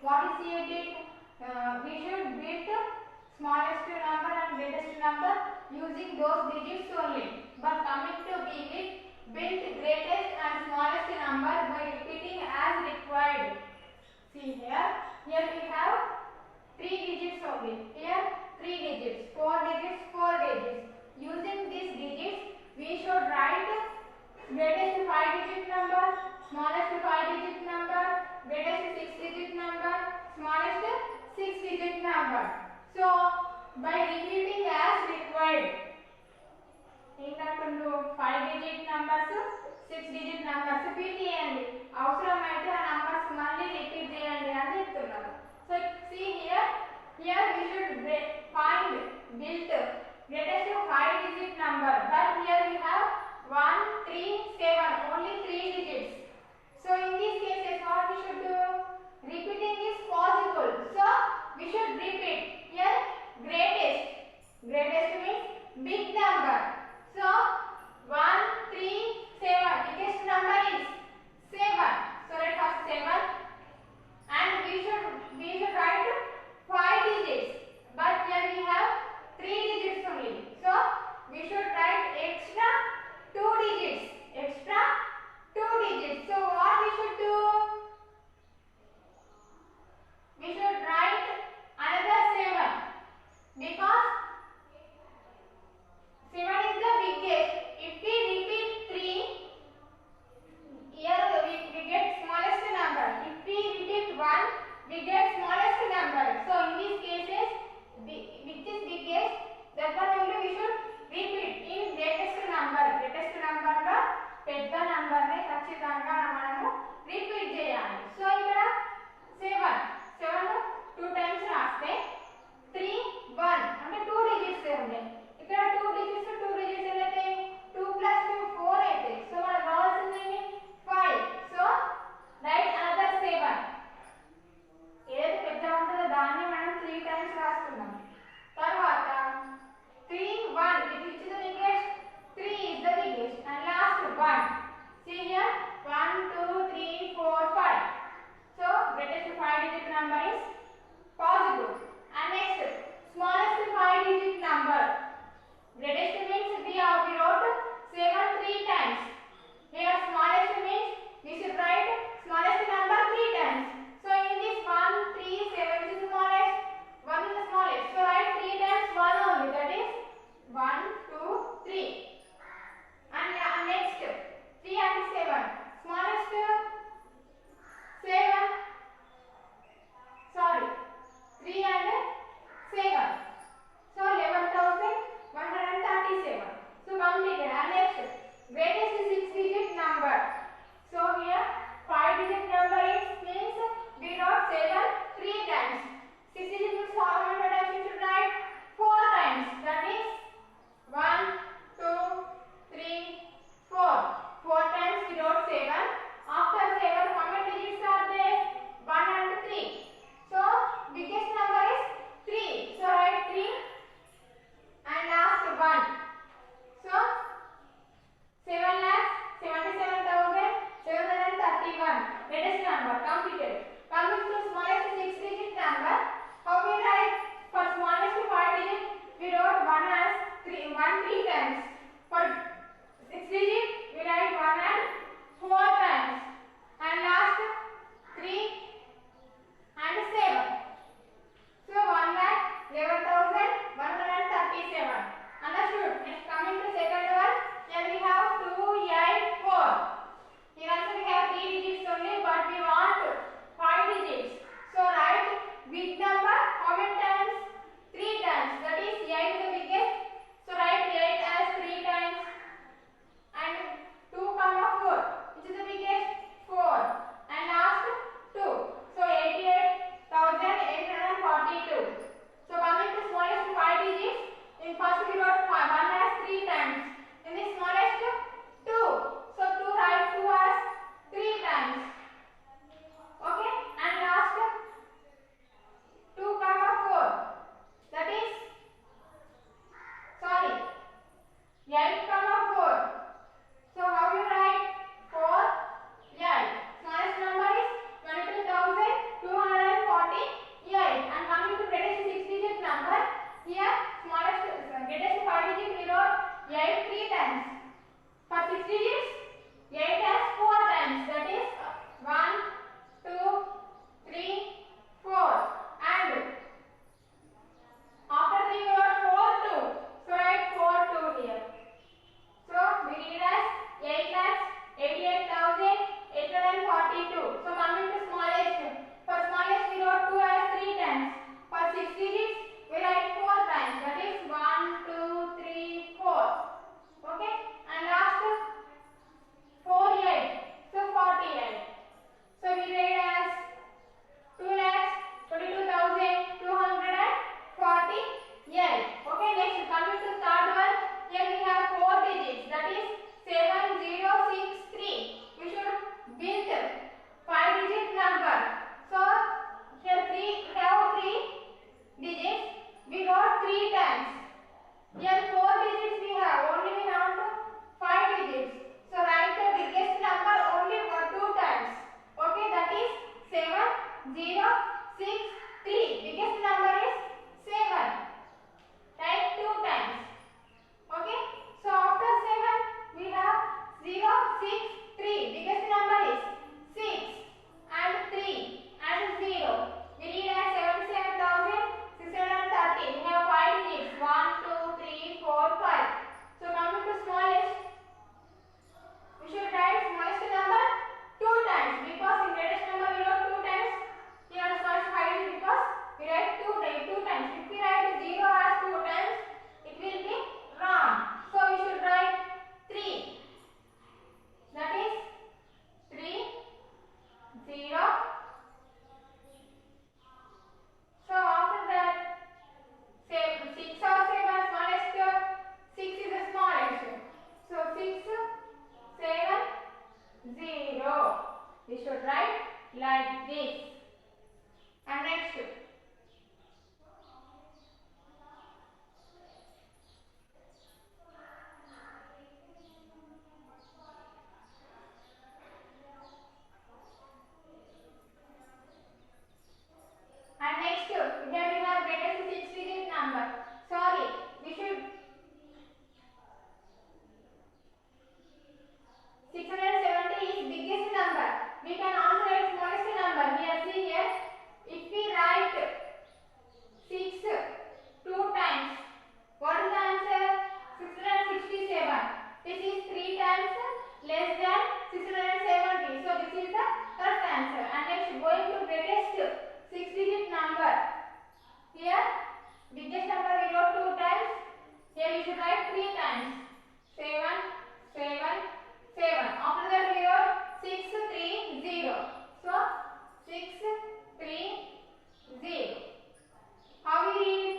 What is a bit? We should bit smallest number and greatest number using those digits only. But coming to b bit, bit greatest and smallest number by repeating as required. See here we have 3 digits only. Here 3 digits, 4 digits, 4 digits. Using these digits, we should write greatest 5 digit number, smallest 5 digit number, greatest 6 digit number, smallest 6 digit number. So by repeating as required, ఇంకొండు 5 digit numbers, 6 digit numbers repeat చేయండి. అవసరమైతే ఆ numbers మళ్ళీ repeat చేయండి అని చెప్తున్నారు. So see here we should find built greatest 5 digit number, but here we have 1 3 7, only 3 digits. So in these cases what we should do? Repeating is possible, so we should repeat. Here greatest means big number. So 1 3 7, biggest number is 7. So let us 7, and we should write 5 digits, but here we have 3 digits only. So we should write extra 2 digits. So what we should do? We should write another 7, because 7 is the biggest. If we repeat 3, here we get smallest number. If we repeat 1, we get smallest number. So in these cases, which is biggest, that one only we should repeat in greatest number. Greatest number lo పెద్ద number ని ఖచ్చితంగా మనము repeat చేయాలి. So ఇక్కడ 7 2 times రాస్తే 3 1 అంటే 2 digits ఉంటాయి. ఇక్కడ 2 డిజిట్స్ అయితే 2 + 2 4 అయితే. సో మనకు కావాల్సింది 5. So right another 7. ఏది పెద్ద ఉంటుందో దాన్ని మనం 3 టైమ్స్ రాస్తున్నాం. తర్వాత 3 1, which is the biggest? 3 is the biggest, and last 1. See here 1 2 3 4 5. And next, here we have greatest 6-digit number. Sorry, we should 670 is biggest number. We can also write smallest number. Here, see here. If we write 6 two times, what is the answer? 667. This is 3 times less than 670. So this is the correct answer. And next, going to greatest 6-digit number. Here, biggest number we wrote 2 times. Here we should write 3 times. 7, 7, 7. After that we wrote 630. So 630. How we read?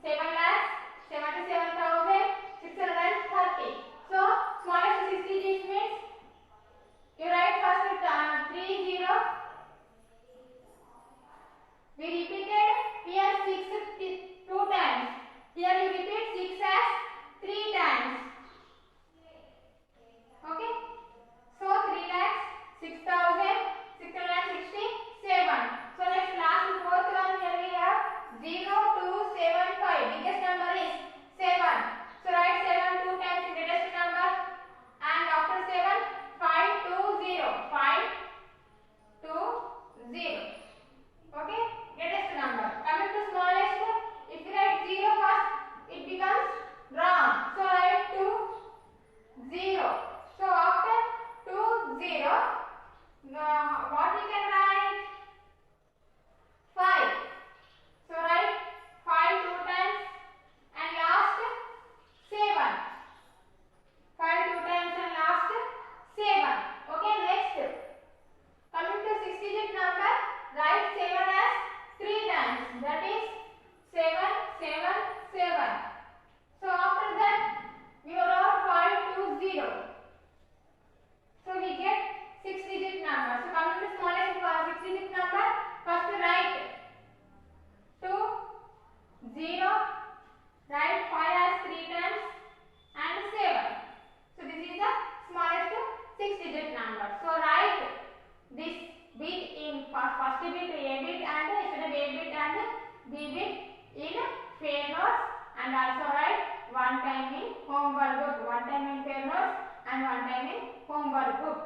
7,77,630. So smallest 6 digits means you write first 30. We repeated here 6 2 times. Here you repeat 6 as 3 times. Okay. So 3,06,667. So next last fourth one, here we have 0275. Biggest number is 7. So write 7 2 times in greatest number. And after 7, 520. 520. Okay. Greatest number. Coming to smallest, if you write 0 first, it becomes wrong. So write 2 0. So after 2 0, what we can write? 5. So write 5 2 times and last 7. 5 2 times and last 7. Okay, next. Coming to 6-digit number, write 7 as 3 times. That is 7 7 7. So after that, we wrote 520. So we get 6-digit number. So coming to smallest 6-digit number, first write 2 0. Write 5 as 3 times and 7. So this is the smallest 6-digit number. So write this bit in first bit, A bit, and A bit and B bit in fair notes, and also write one time in homework book, one time in fair notes and one time in homework book.